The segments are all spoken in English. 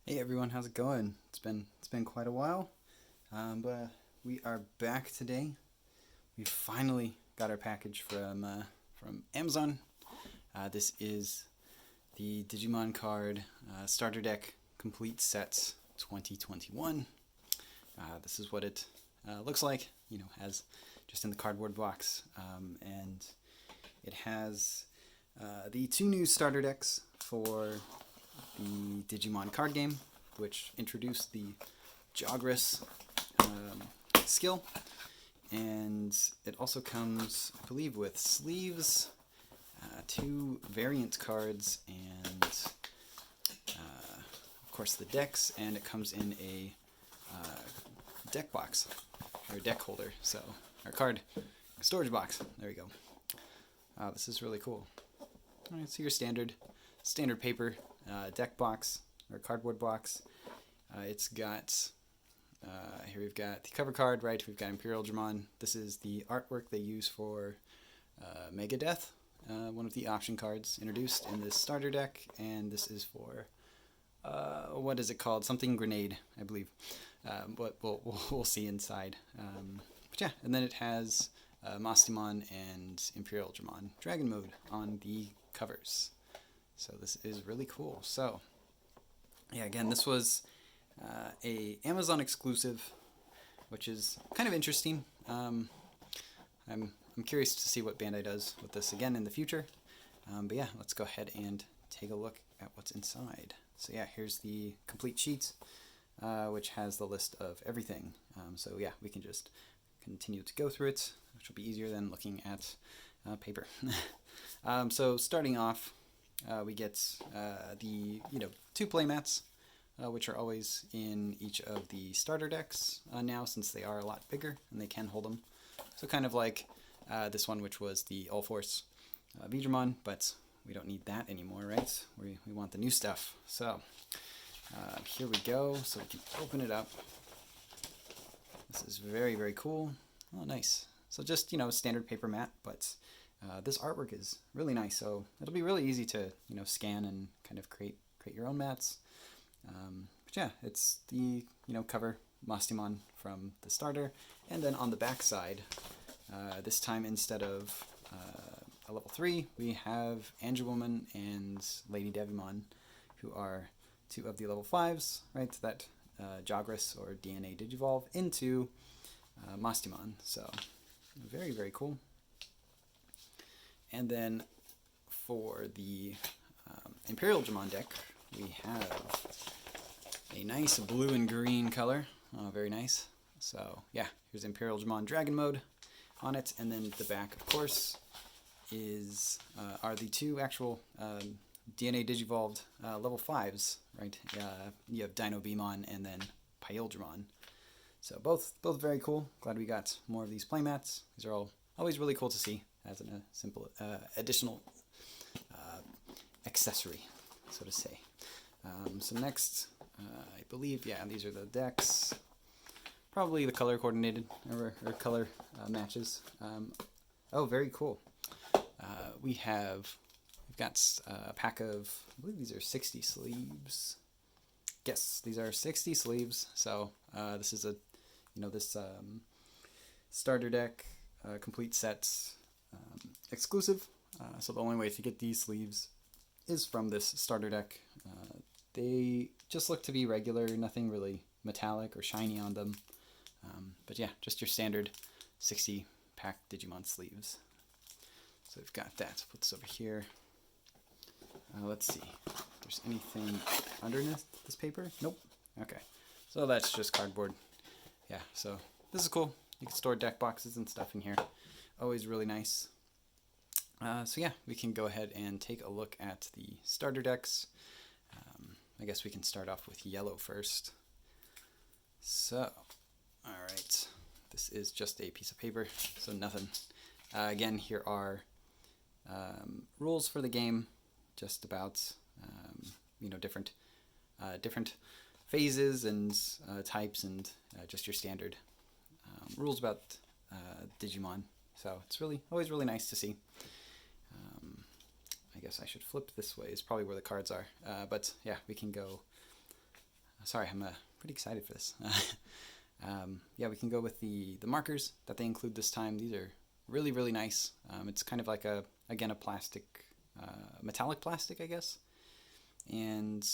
Hey everyone, how's it going? It's been quite a while, but we are back today. We finally got our package from Amazon. This is the Digimon card starter deck complete sets 2021. This is what it looks like. As just in the cardboard box, and it has the two new starter decks for the Digimon card game, which introduced the Jogris skill, and it also comes, I believe, with sleeves, two variant cards, and of course the decks, and it comes in a deck box, or deck holder, so, or card storage box, there we go. This is really cool. Alright, so your standard paper deck box, or cardboard box. It's got, here we've got the cover card, right? We've got Imperial Dramon. This is the artwork they use for Megadeth, one of the option cards introduced in this starter deck, and this is for, what is it called? Something Grenade, I believe. But we'll see inside. But yeah, and then it has Mastimon and Imperial Dramon Dragon Mode on the covers. So this is really cool. So yeah, again, this was a Amazon exclusive, which is kind of interesting. I'm curious to see what Bandai does with this again in the future. But yeah, let's go ahead and take a look at what's inside. So yeah, here's the complete sheet, which has the list of everything. So yeah, we can just continue to go through it, which will be easier than looking at paper. So starting off, we get the two playmats, which are always in each of the starter decks now, since they are a lot bigger and they can hold them. So kind of like this one, which was the All Force Digimon, but we don't need that anymore, right? We want the new stuff. So here we go. So we can open it up. This is very, very cool. Oh, nice. So just, standard paper mat, but this artwork is really nice. So it'll be really easy to, scan and kind of create your own mats. But yeah, it's the, cover Mastimon from the starter. And then on the back side, this time instead of a level 3, we have Angelwoman and Lady Devimon, who are two of the level 5s, right? That Jogris or DNA Digivolve into Mastimon. So very, very cool. And then for the Imperial Dramon deck, we have a nice blue and green color. Oh, very nice. So yeah, here's Imperial Dramon Dragon Mode on it, and then the back, of course, are the two actual DNA Digivolved level 5s, right? You have Dino Beamon and then Pyldramon. So both very cool. Glad we got more of these playmats. These are all always really cool to see as a simple additional accessory, so to say. So next, I believe, yeah, these are the decks. Probably the color coordinated or color matches. Oh, very cool. We've got a pack of, I believe these are 60 sleeves. Yes, these are 60 sleeves. So this is this starter deck complete sets exclusive. So the only way to get these sleeves is from this starter deck. They just look to be regular, nothing really metallic or shiny on them. But yeah, just your standard 60 pack Digimon sleeves. So we've got that. Put this over here. Let's see if there's anything underneath this paper. Nope. Okay. So that's just cardboard. Yeah, so this is cool. You can store deck boxes and stuff in here. Always really nice. So yeah, we can go ahead and take a look at the starter decks. I guess we can start off with yellow first. So, alright. This is just a piece of paper, so nothing. Again, here are rules for the game, just about different phases and types, and just your standard rules about Digimon. So it's always really nice to see. I guess I should flip this way, is probably where the cards are. But yeah, we can go Sorry, I'm pretty excited for this. Yeah, we can go with the markers that they include this time. These are really, really nice. It's kind of like again, a plastic, metallic plastic, I guess. And,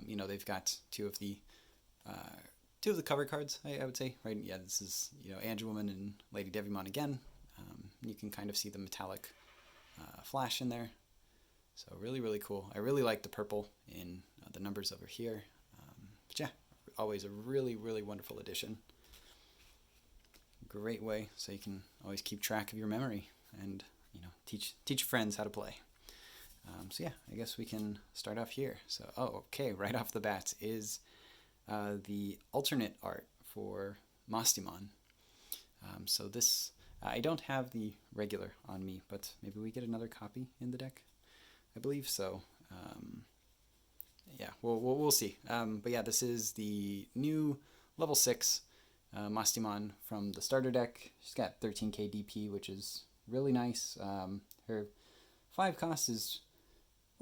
they've got two of the cover cards, I would say, right? Yeah, this is, Angelwoman and Lady Devimon again. You can kind of see the metallic flash in there. So really, really cool. I really like the purple in the numbers over here. But yeah, always a really, really wonderful addition. Great way so you can always keep track of your memory and teach friends how to play. So yeah, I guess we can start off here. So okay, right off the bat is the alternate art for Mastimon. So this I don't have the regular on me, but maybe we get another copy in the deck. I believe so. Yeah, we'll see. But yeah, this is the new level 6 Mastimon from the starter deck. She's got 13k DP, which is really nice. Her 5 cost is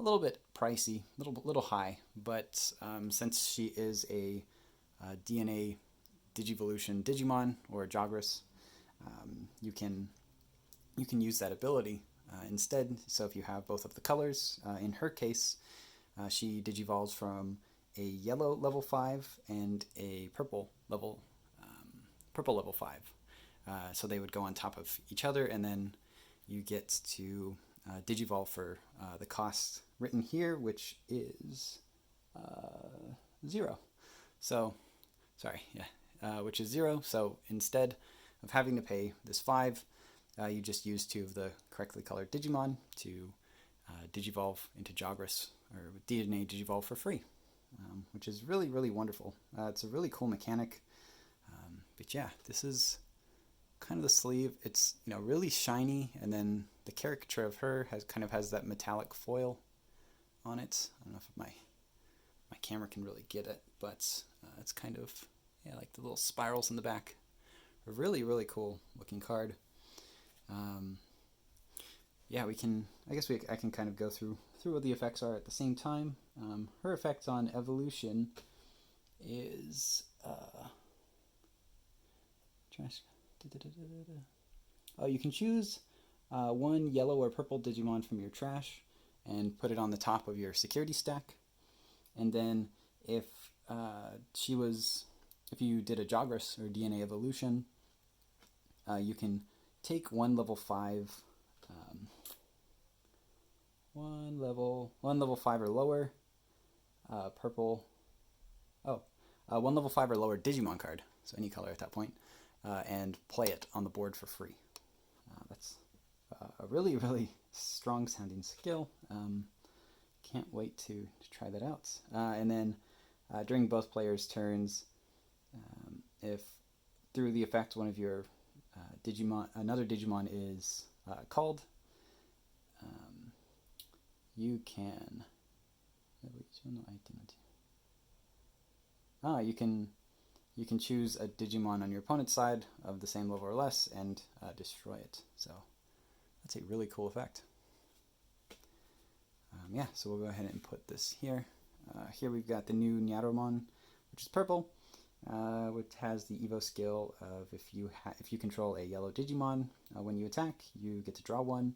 a little bit pricey, little high, but since she is a DNA Digivolution Digimon or Jogress, you can use that ability instead. So if you have both of the colors, in her case, she digivolves from a yellow level 5 and a purple level 5. So they would go on top of each other, and then you get to digivolve for the cost written here, which is 0. So, sorry, yeah, which is 0. So instead of having to pay this 5, you just use 2 of the correctly colored Digimon to digivolve into Jogress, or DNA Digivolve for free, which is really, really wonderful. It's a really cool mechanic. But yeah, this is kind of the sleeve. It's really shiny, and then the caricature of her has that metallic foil on it. I don't know if my camera can really get it, but it's kind of like the little spirals in the back. A really, really cool looking card. Yeah, I can kind of go through what the effects are at the same time. Her effect on evolution is you can choose one yellow or purple Digimon from your trash and put it on the top of your security stack. And then if you did a Jogress or DNA evolution, you can take one level 5 one level 5 or lower one level 5 or lower Digimon card, so any color at that point, and play it on the board for free. That's a really, really strong sounding skill. Can't wait to try that out. And then during both players' turns, if through the effect one of your another Digimon is called, you can you can choose a Digimon on your opponent's side of the same level or less and destroy it. So that's a really cool effect. Yeah, so we'll go ahead and put this here. Here we've got the new Nyaromon, which is purple, which has the Evo skill of if you control a yellow Digimon, when you attack, you get to draw one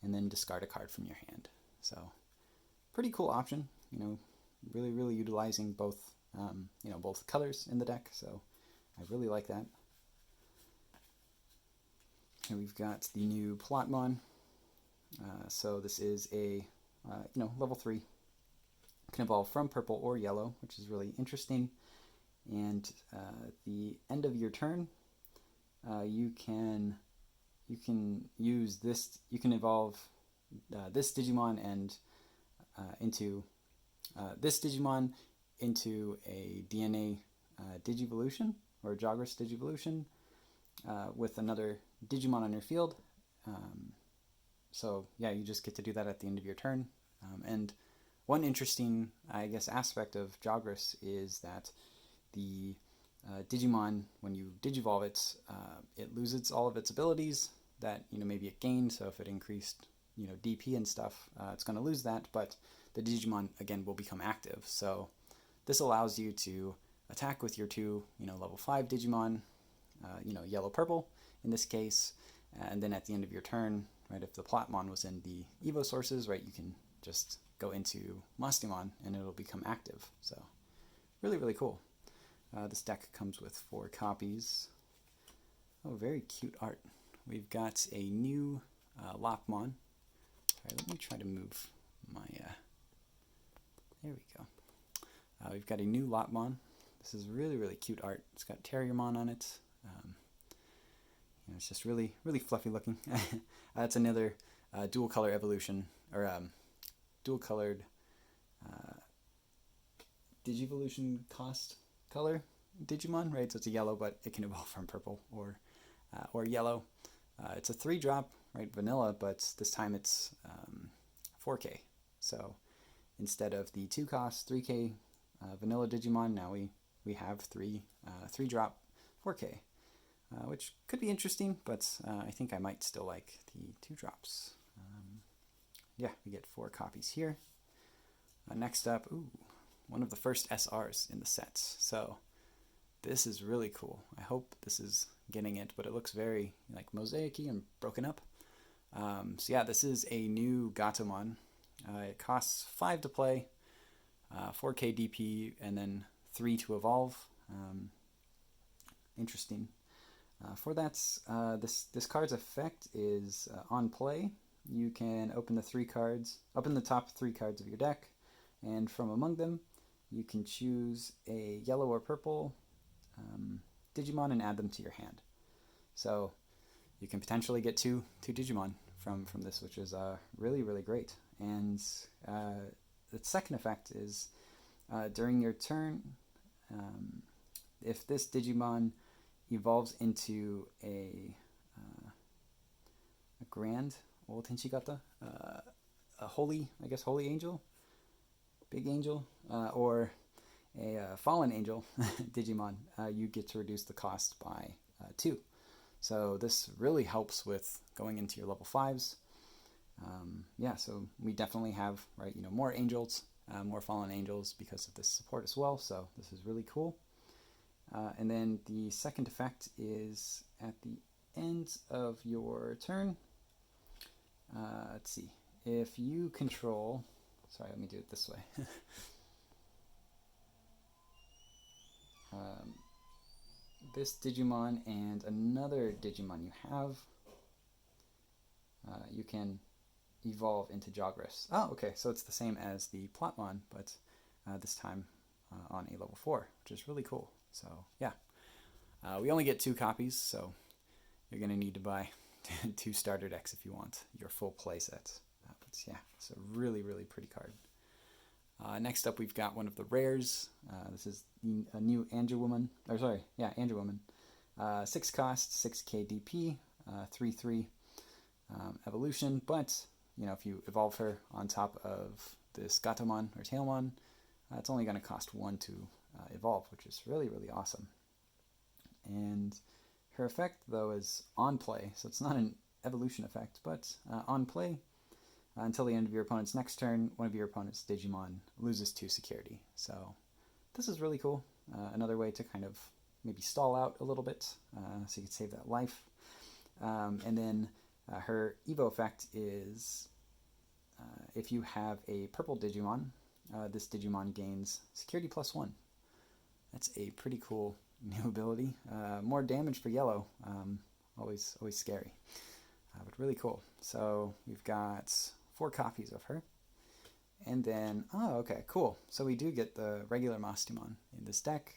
and then discard a card from your hand. So pretty cool option. Really, really utilizing both both colors in the deck. So I really like that. Here we've got the new Plotmon. So this is a level 3. Can evolve from purple or yellow, which is really interesting. And the end of your turn, you can use this. You can evolve this Digimon and into this Digimon into a DNA Digivolution or Jogress Digivolution with another Digimon on your field. So yeah, you just get to do that at the end of your turn. And one interesting, I guess, aspect of Jogress is that the Digimon, when you digivolve it, it loses all of its abilities that maybe it gained. So if it increased DP and stuff, it's going to lose that. But the Digimon again will become active. So this allows you to attack with your two, level 5 Digimon, yellow purple in this case, and then at the end of your turn, right, if the Platmon was in the Evo sources, right, you can just go into Mastimon and it'll become active. So really, really cool. This deck comes with 4 copies. Oh, very cute art. We've got a new Lopmon. Right, let me try to move my... there we go. We've got a new Lopmon. This is really, really cute art. It's got Terriermon on it. It's just really, really fluffy looking. It's another dual color evolution, or dual colored Digivolution cost color Digimon, right? So it's a yellow, but it can evolve from purple or yellow. It's a 3-drop, right? Vanilla, but this time it's 4K. So instead of the 2-cost 3K vanilla Digimon, now we have 3-drop 4K, which could be interesting, but I think I might still like the 2-drops. Yeah, we get 4 copies here. Next up, one of the first SRs in the sets. So this is really cool. I hope this is getting it, but it looks very like mosaic-y and broken up. So yeah, this is a new Gatomon. It costs 5 to play, 4K DP, and then 3 to evolve. Interesting. For that, this card's effect is on play. You can open the top 3 cards of your deck, and from among them, you can choose a yellow or purple Digimon and add them to your hand. So you can potentially get two Digimon from this, which is really, really great. And the second effect is during your turn, if this Digimon evolves into a grand old Tenshigata, a holy angel, big angel, or a fallen angel Digimon, you get to reduce the cost by 2. So this really helps with going into your level 5s. Yeah, so we definitely have, right, more angels, more fallen angels because of this support as well. So this is really cool. And then the second effect is at the end of your turn. Let's see. If you control... Sorry, let me do it this way. This Digimon and another Digimon you have, you can evolve into Jogress. Oh, okay, so it's the same as the Platmon, but this time on a level 4, which is really cool. So, yeah. We only get 2 copies, so you're going to need to buy 2 starter decks if you want your full play set. But yeah, it's a really, really pretty card. Next up, we've got one of the rares. This is a new Andrew Woman. 6 cost, 6K DP, 3/3 evolution. But if you evolve her on top of this Gatomon or Tailmon, it's only going to cost 1 to evolve, which is really, really awesome. And her effect, though, is on play, so it's not an evolution effect, but on play. Until the end of your opponent's next turn, one of your opponent's Digimon loses 2 security. So this is really cool. Another way to kind of maybe stall out a little bit, so you can save that life. And then her Evo effect is if you have a purple Digimon, this Digimon gains security +1. That's a pretty cool new ability. More damage for yellow. Always scary. But really cool. So we've got 4 copies of her. And then, okay, cool. So we do get the regular Mastimon in this deck.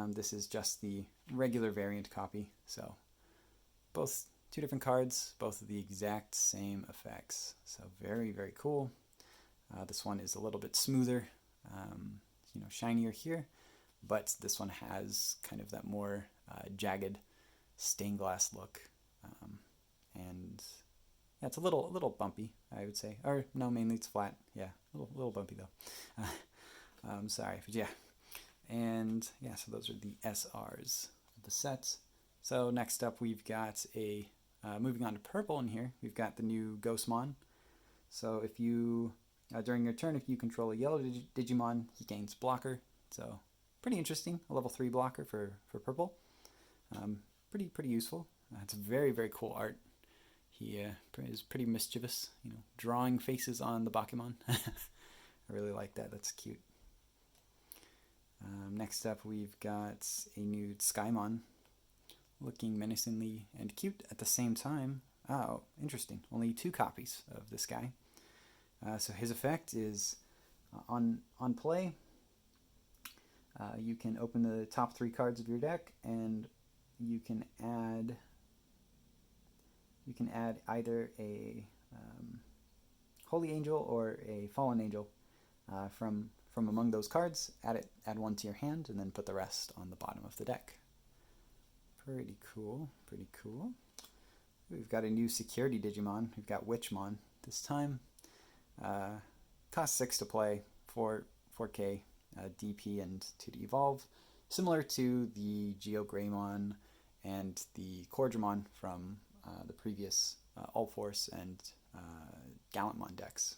This is just the regular variant copy. So both 2 different cards, both of the exact same effects. So very, very cool. This one is a little bit smoother, shinier here. But this one has kind of that more jagged stained glass look. And yeah, it's a little bumpy, I would say. Or no, mainly it's flat. Yeah, a little bumpy though. Sorry, but yeah. And yeah, so those are the SRs of the sets. So next up, we've got moving on to purple in here, we've got the new Ghostmon. So if you, during your turn, if you control a yellow Digimon, he gains blocker. So pretty interesting. A level 3 blocker for purple. Pretty useful. It's very cool art. He is pretty mischievous, drawing faces on the Bakemon. I really like that. That's cute. Next up, we've got a new Skymon, looking menacingly and cute at the same time. Oh, interesting. Only 2 copies of this guy. So his effect is on play. You can open the top 3 cards of your deck, and you can add either a Holy Angel or a Fallen Angel from among those cards. Add 1 to your hand, and then put the rest on the bottom of the deck. Pretty cool. We've got a new security Digimon. We've got Witchmon this time. Cost 6 to play, 4K DP and 2 to evolve. Similar to the Geogreymon and the Corgimon from the previous All-Force and Gallantmon decks.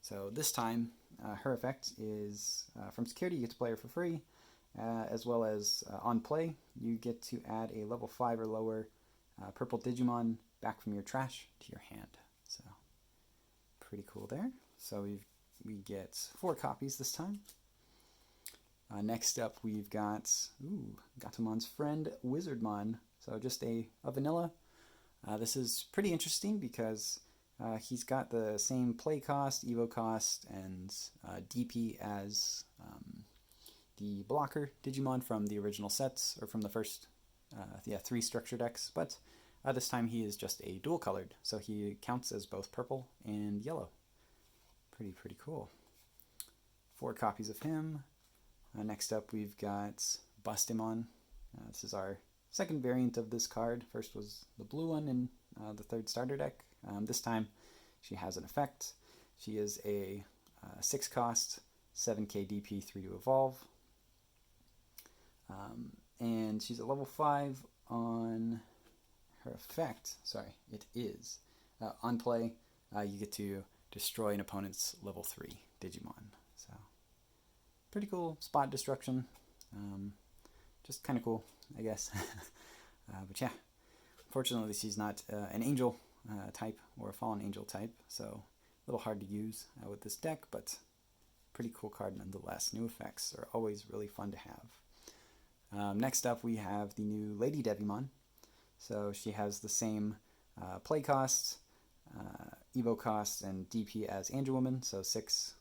So this time, her effect is from security, you get to play her for free, as well as on play, you get to add a level 5 or lower purple Digimon back from your trash to your hand. So pretty cool there. So we get 4 copies this time. Next up, we've got Gatomon's friend, Wizardmon. So just a vanilla. This is pretty interesting because he's got the same play cost, evo cost, and DP as the blocker Digimon from the original sets, or from the first 3 structure decks. But this time he is just a dual colored, so he counts as both purple and yellow. Pretty cool. 4 copies of him. Next up, we've got Bustemon. This is our second variant of this card. First was the blue one in the 3rd starter deck. This time, she has an effect. She is a 6 cost, 7k DP, 3 to evolve. And she's at level 5 on her effect. Sorry, it is. On play, you get to destroy an opponent's level 3 Digimon. So pretty cool spot destruction. Just kind of cool, I guess. But yeah, fortunately she's not an angel type or a fallen angel type, so a little hard to use with this deck, but pretty cool card nonetheless. New effects are always really fun to have. Next up, we have the new Lady Devimon. So she has the same play cost, evo cost, and DP as Angel-Woman, so 6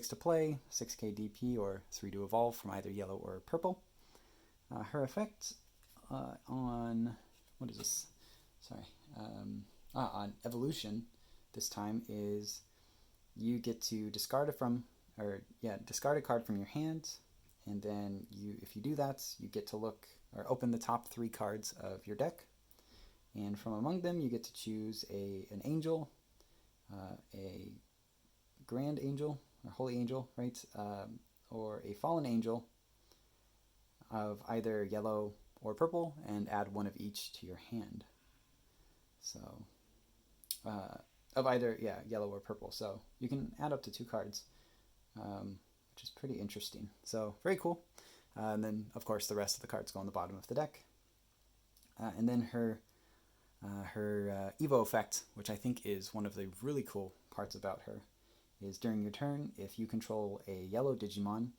to play, 6k DP, or 3 to evolve from either yellow or purple. Her effect on, what is this? Sorry. On evolution this time is you get to discard a card from your hand, and then if you do that, you get to look or open the top 3 cards of your deck, and from among them you get to choose an angel, a grand angel or holy angel, right, or a fallen angel of either yellow or purple, and add 1 of each to your hand. So of either yellow or purple, so you can add up to 2 cards, which is pretty interesting. So very cool. And then of course the rest of the cards go on the bottom of the deck. And then her evo effect, which I think is one of the really cool parts about her, is during your turn, if you control a yellow Digimon,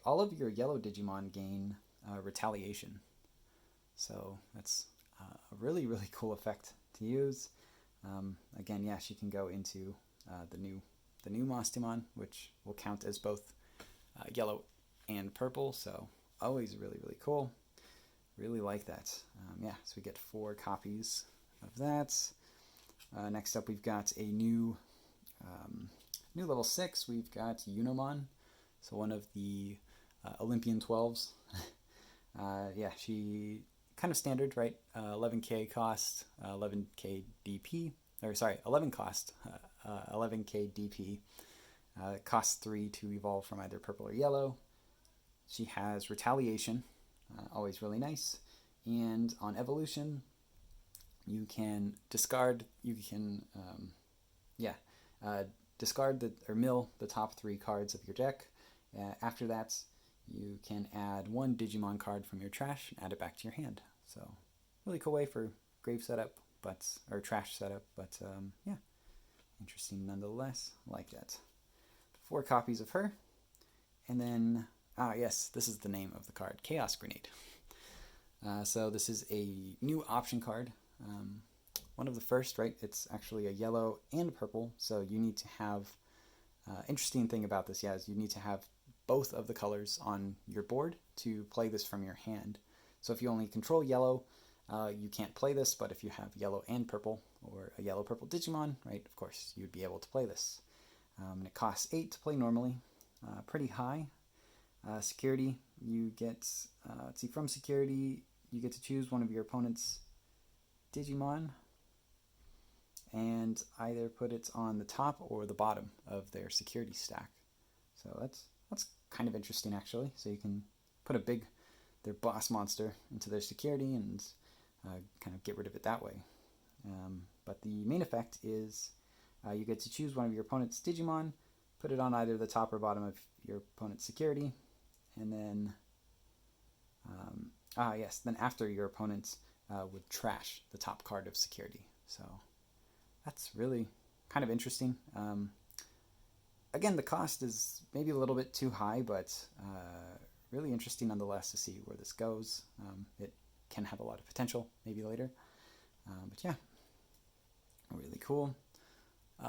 all of your yellow Digimon gain retaliation. So that's a really cool effect to use. Again, yeah, she can go into the new Mastemon, which will count as both yellow and purple. So always really cool. Really like that. So we get 4 copies of that. Next up, we've got a new level 6. We've got Unomon, so one of the Olympian 12s. She kind of standard, right? 11k cost, 11k DP, 11 cost, 11k DP. Costs 3 to evolve from either purple or yellow. She has retaliation, always really nice. And on evolution, you can discard. Discard or mill the top 3 cards of your deck. After that, you can add one Digimon card from your trash and add it back to your hand. So really cool way for grave setup, or trash setup, but yeah, interesting nonetheless. I like that. 4 copies of her, and then yes, this is the name of the card, Chaos Grenade. So this is a new option card. One of the first, right? It's actually a yellow and purple, so you need to have, interesting thing about this, is you need to have both of the colors on your board to play this from your hand. So if you only control yellow, you can't play this, but if you have yellow and purple, or a yellow-purple Digimon, right, of course, you'd be able to play this. And it costs 8 to play normally, pretty high. Security, you get, let's see, from security, you get to choose one of your opponent's Digimon and either put it on the top or the bottom of their security stack. So that's kind of interesting, actually. So you can put their boss monster into their security and kind of get rid of it that way. But the main effect is you get to choose one of your opponent's Digimon, put it on either the top or bottom of your opponent's security, and then then after your opponent would trash the top card of security. So that's really kind of interesting. Again, the cost is maybe a little bit too high, but really interesting nonetheless to see where this goes. It can have a lot of potential, maybe later. But yeah, really cool.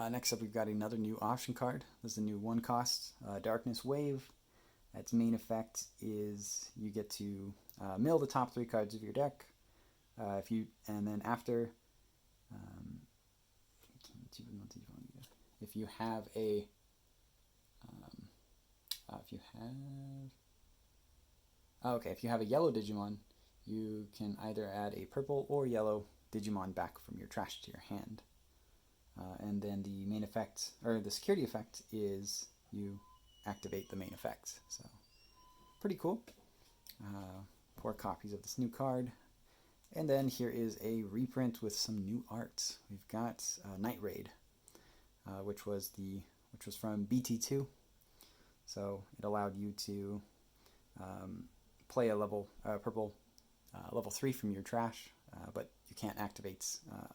Next up, we've got another new option card. This is a new 1 cost, Darkness Wave. Its main effect is you get to mill the top 3 cards of your deck. And then after, if you have a, if you have a yellow Digimon, you can either add a purple or yellow Digimon back from your trash to your hand. And then the main effect, or the security effect, is you activate the main effect. So pretty cool. 4 copies of this new card. And then here is a reprint with some new art. We've got Night Raid, which was from BT2. So it allowed you to play a purple level 3 from your trash, but you can't activate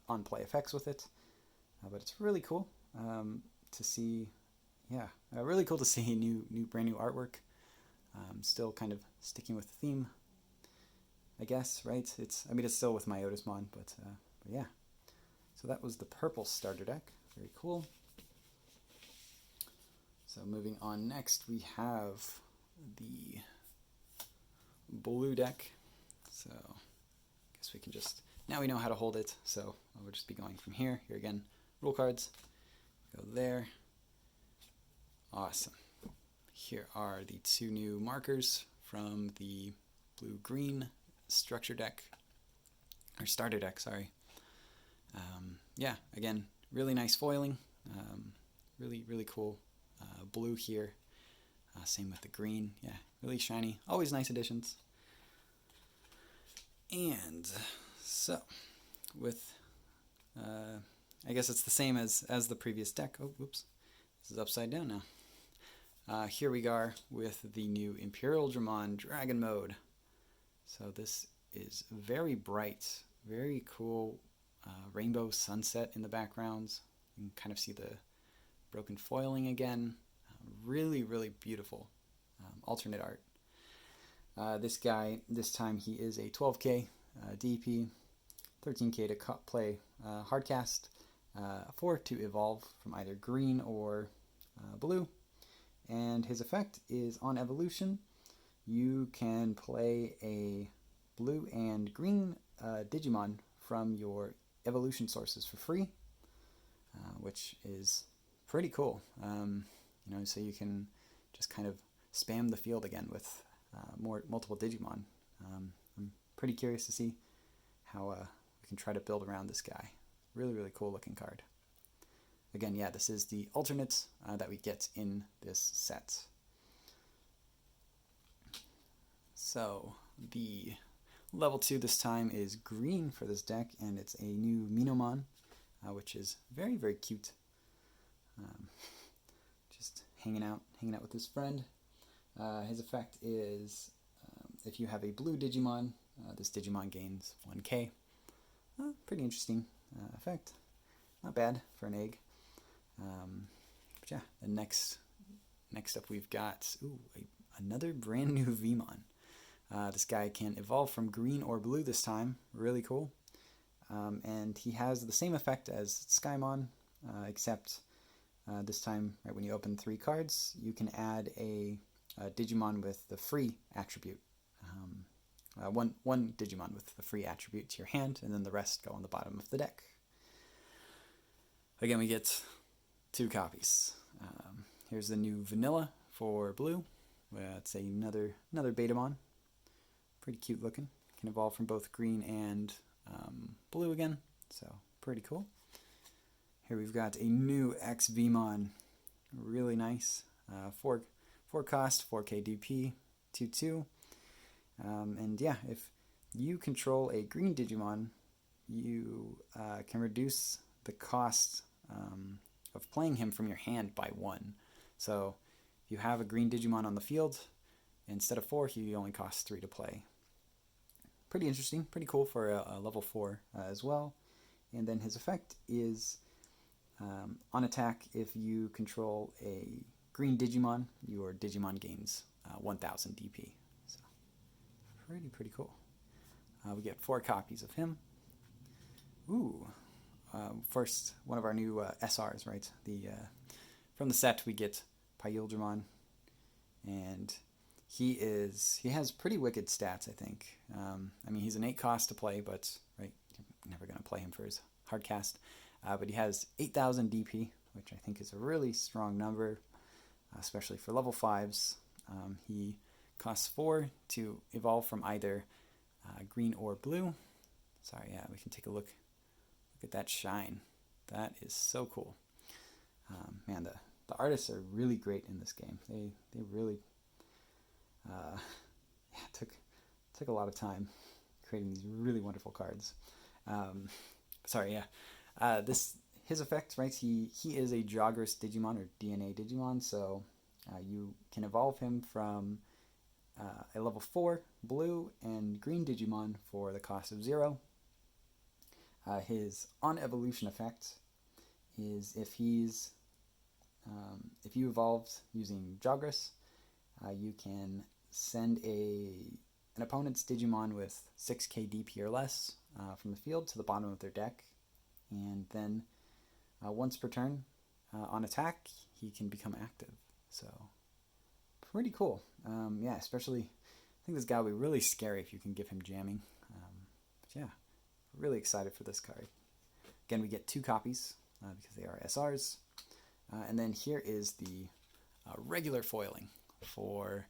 on-play effects with it. But it's really cool to see. Yeah, really cool to see brand new artwork. Still kind of sticking with the theme, I guess, right? It's still with my Otismon, but yeah. So that was the purple starter deck. Very cool. So moving on, next we have the blue deck. So I guess we can now we know how to hold it, so we'll just be going from here. Here again, rule cards. Go there. Awesome. Here are the 2 new markers from the blue-green structure deck, or starter deck, sorry. Yeah, again, really nice foiling. Really cool blue here. Same with the green. Yeah, really shiny. Always nice additions. And so, with, I guess it's the same as the previous deck. Oh, whoops. This is upside down now. Here we are with the new Imperial Dramon Dragon Mode. So this is very bright, very cool rainbow sunset in the backgrounds. You can kind of see the broken foiling again. Really beautiful alternate art. This guy, this time he is a 12k DP, 13k to play hardcast, 4 to evolve from either green or blue. And his effect is on evolution, you can play a blue and green Digimon from your evolution sources for free, which is pretty cool. So you can just kind of spam the field again with multiple Digimon. I'm pretty curious to see how we can try to build around this guy. Really cool looking card. Again, yeah, this is the alternate that we get in this set. So the level 2 this time is green for this deck, and it's a new Minomon, which is very cute. Just hanging out with his friend. His effect is if you have a blue Digimon, this Digimon gains 1k. Pretty interesting effect. Not bad for an egg. But yeah, the next up we've got another brand new Vmon. This guy can evolve from green or blue this time. Really cool. And he has the same effect as Skymon, except this time, right when you open 3 cards, you can add a Digimon with the free attribute. One Digimon with the free attribute to your hand, and then the rest go on the bottom of the deck. Again, we get 2 copies. Here's the new vanilla for blue. It's another Betamon. Pretty cute looking. Can evolve from both green and blue again, so pretty cool. Here we've got a new X Vmon. Really nice. 4 cost, 4k DP, 2/2. And yeah, if you control a green Digimon, you can reduce the cost of playing him from your hand by 1. So if you have a green Digimon on the field, instead of 4, he only costs 3 to play. Pretty interesting, pretty cool for a level 4 as well. And then his effect is on attack, if you control a green Digimon, your Digimon gains 1000 DP. So pretty cool. We get 4 copies of him. First, one of our new SRs, right? From the set we get Pyuldramon, and he has pretty wicked stats, I think. I mean, he's an 8 cost to play, but right, you're never going to play him for his hard cast. But he has 8000 DP, which I think is a really strong number, especially for level 5s. He costs 4 to evolve from either green or blue. Sorry, yeah, we can take a look. Look at that shine. That is so cool. Man, the artists are really great in this game. They really took a lot of time creating these really wonderful cards. Sorry, yeah. His effect, right? He is a Jogress Digimon or DNA Digimon, so you can evolve him from a level 4 blue and green Digimon for the cost of 0. His on evolution effect is if you evolved using Jogress, you can send an opponent's Digimon with 6k DP or less from the field to the bottom of their deck, and then once per turn on attack, he can become active. So pretty cool. Yeah, especially I think this guy will be really scary if you can give him jamming. But yeah, really excited for this card. Again, we get 2 copies because they are SRs. And then here is the regular foiling for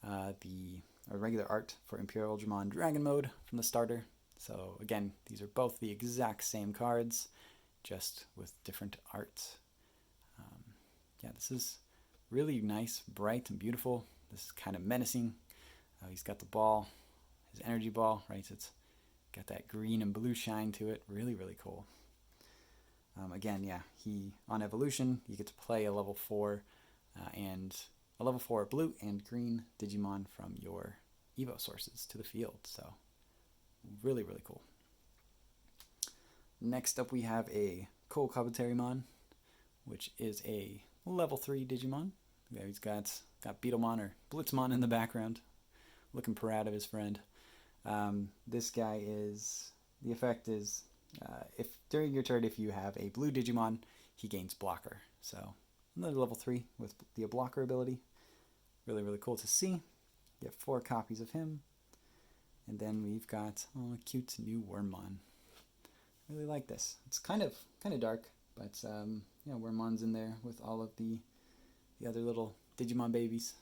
the regular art for Imperial Dramon Dragon Mode from the starter. So again, these are both the exact same cards, just with different art. Yeah, this is really nice, bright, and beautiful. This is kind of menacing. He's got the ball, his energy ball, right? It's got that green and blue shine to it. Really, really cool. Again, yeah, on evolution, you get to play a level 4 and a level 4 blue and green Digimon from your Evo sources to the field. So really, really cool. Next up, we have a Cool Kabuterimon, which is a level 3 Digimon. Yeah, he's got Beetlemon or Blitzmon in the background, looking proud of his friend. This guy the effect is, if during your turn, if you have a blue Digimon, he gains blocker. So another level 3 with the blocker ability. Really, really cool to see. Get 4 copies of him. And then we've got a cute new Wormmon. Really like this. It's kind of dark, but Wormmon's in there with all of the other little Digimon babies.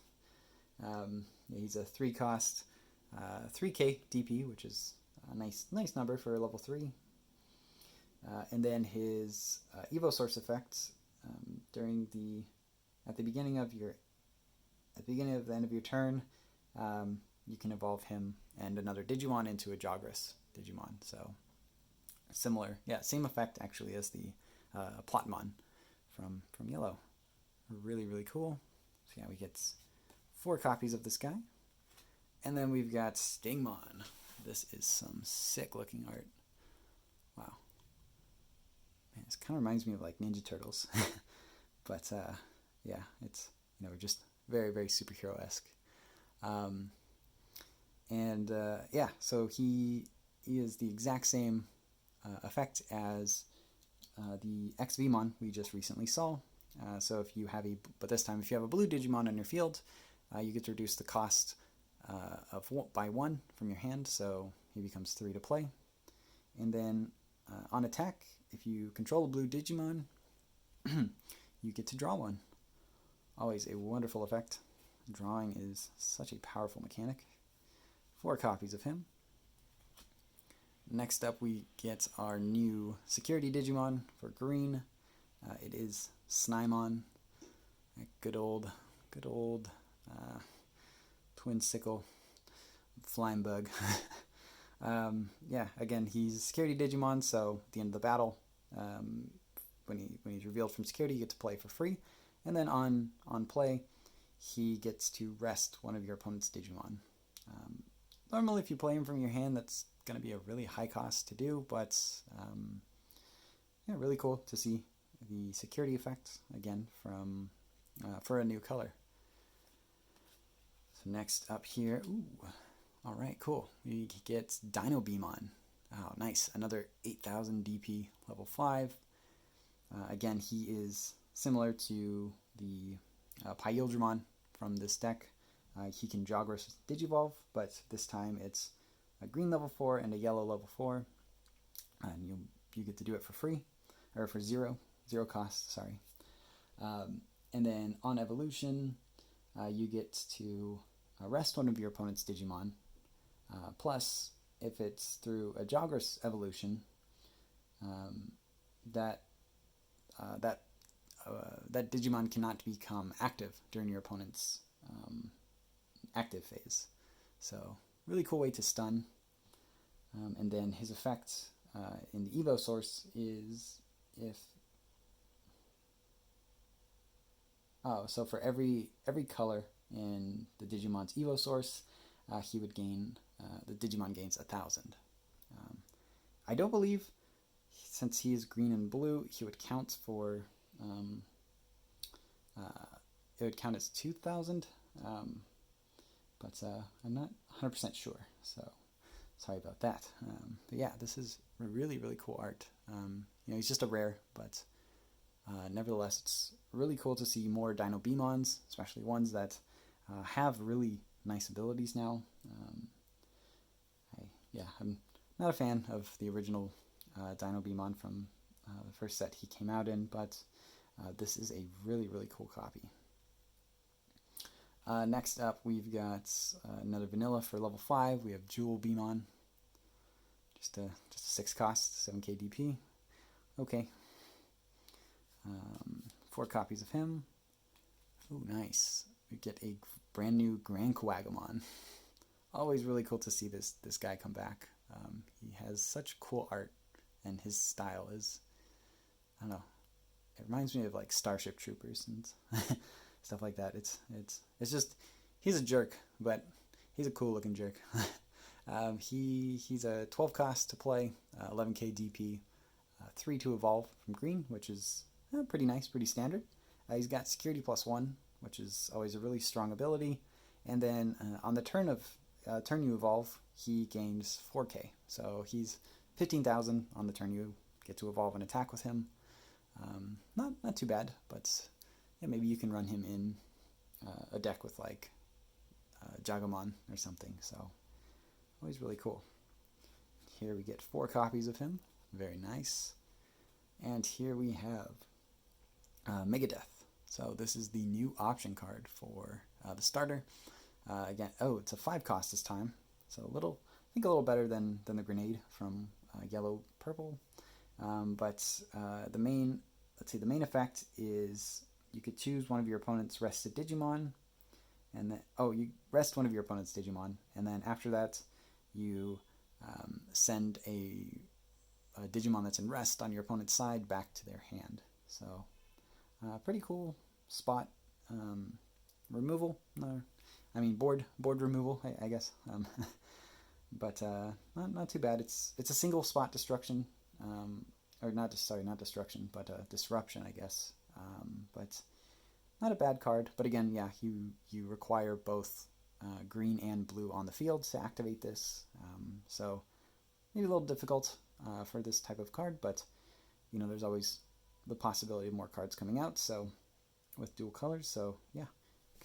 He's a 3 cost, 3k DP, which is a nice number for a level 3. And then his Evo source effects at the beginning of the end of your turn, you can evolve him and another Digimon into a Jogress Digimon. So similar, yeah, same effect actually as the Plotmon from Yellow. Really, really cool. So yeah, we get 4 copies of this guy. And then we've got Stingmon. This is some sick looking art. Wow. Man, this kind of reminds me of like Ninja Turtles. But yeah, it's, just very, very superhero-esque. Yeah, so he is the exact same effect as the XVmon we just recently saw. So if you have but this time if you have a blue Digimon in your field, you get to reduce the cost by 1 from your hand, so he becomes 3 to play. And then on attack, if you control a blue Digimon, you get to draw 1. Always a wonderful effect. Drawing is such a powerful mechanic. 4 copies of him. Next up, we get our new security Digimon for green. It is Snymon, a good old twin sickle flying bug. Yeah, again, he's a security Digimon, so at the end of the battle, when he's revealed from security, you get to play for free. And then on play, he gets to rest one of your opponent's Digimon. Normally, if you play him from your hand, that's going to be a really high cost to do, but yeah, really cool to see the security effect again from for a new color. So next up here, all right, cool. We get Dinobemon. Oh, nice, another 8,000 DP, level 5. Again, he is similar to the Pyildramon from this deck. He can Jogras Digivolve, but this time it's a green level 4 and a yellow level 4. And you get to do it for free, or for zero cost, sorry. And then on evolution, you get to rest one of your opponent's Digimon. Plus, if it's through a Jogras evolution, that Digimon cannot become active during your opponent's active phase. So, really cool way to stun. And then his effect in the Evo source is so for every color in the Digimon's Evo source, he would gain, the Digimon gains 1,000. I don't believe, since he is green and blue, he would count for, it would count as 2,000, but I'm not 100% sure, so sorry about that. But yeah, this is a really, really cool art. He's just a rare, but nevertheless, it's really cool to see more Dinobemons, especially ones that have really nice abilities now. I'm not a fan of the original Dinobemon from the first set he came out in, but this is a really, really cool copy. Next up, we've got another vanilla for level 5. We have Jewelbemon. Just a 6 cost, 7k DP. Okay. 4 copies of him. Ooh, nice. We get a brand new Grand Coagamon. Always really cool to see this guy come back. He has such cool art, and his style is, I don't know, it reminds me of like Starship Troopers and stuff like that. It's just, he's a jerk, but he's a cool looking jerk. He's a 12 cost to play, 11k DP, 3 to evolve from green, which is pretty nice, pretty standard. He's got security +1, which is always a really strong ability. And then on the turn you evolve, he gains 4k. So he's 15,000 on the turn you get to evolve and attack with him. Not too bad, but yeah, maybe you can run him in a deck with like Jagamon or something. So always really cool. Here we get 4 copies of him. Very nice. And here we have Megadeth. So this is the new option card for the starter. Again, it's a 5 cost this time. So I think a little better than the grenade from yellow purple. But the main effect is you could choose one of your opponent's rested Digimon, and then you rest one of your opponent's Digimon, and then after that you send a Digimon that's in rest on your opponent's side back to their hand. So pretty cool spot removal. I mean board removal, I guess. But not too bad. It's a single spot destruction, or not destruction, but disruption, I guess. But not a bad card. But again, yeah, you require both green and blue on the field to activate this. So maybe a little difficult for this type of card, but there's always the possibility of more cards coming out. So with dual colors, so yeah,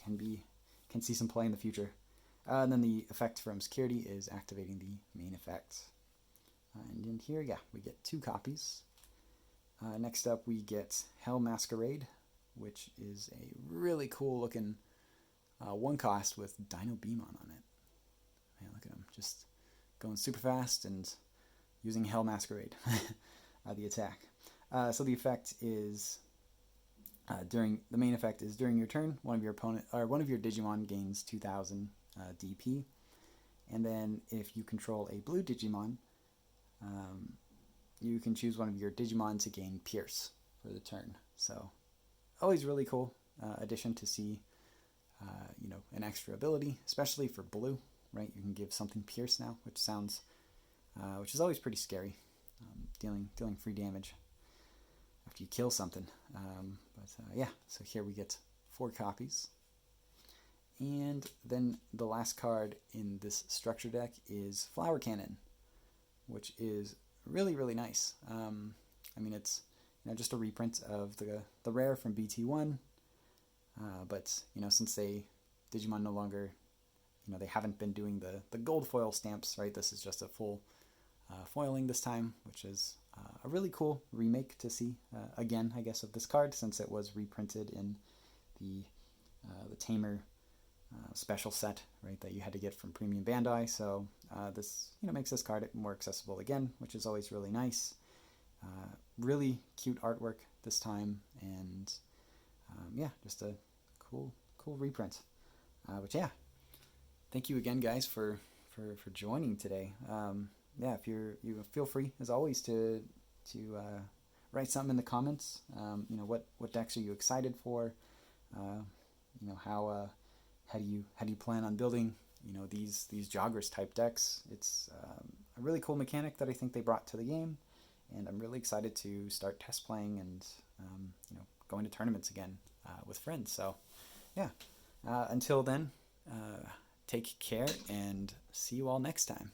can see some play in the future. And then the effect from security is activating the main effect. And in here, yeah, we get 2 copies. Next up, we get Hell Masquerade, which is a really cool looking 1 cost with Dino Beamon on it. Man, look at him, just going super fast and using Hell Masquerade, the attack. So the effect is during your turn, one of your Digimon gains 2,000 DP, and then if you control a blue Digimon, you can choose one of your Digimon to gain Pierce for the turn. So always really cool addition to see, an extra ability, especially for blue, right? You can give something Pierce now, which is always pretty scary, dealing free damage after you kill something. Yeah, so here we get 4 copies. And then the last card in this structure deck is Flower Cannon, which is really, really nice. I mean, it's just a reprint of the rare from BT1, but since Digimon no longer, they haven't been doing the gold foil stamps, right? This is just a full foiling this time, which is a really cool remake to see again, I guess, of this card, since it was reprinted in the Tamer special set, right, that you had to get from Premium Bandai. So this makes this card more accessible again, which is always really nice. Really cute artwork this time, and yeah, just a cool reprint. But yeah, thank you again, guys, for joining today. Yeah, if you feel free as always to write something in the comments. What decks are you excited for? How do you plan on building these Joggers type decks? It's a really cool mechanic that I think they brought to the game, and I'm really excited to start test playing and going to tournaments again with friends. So yeah, until then, take care and see you all next time.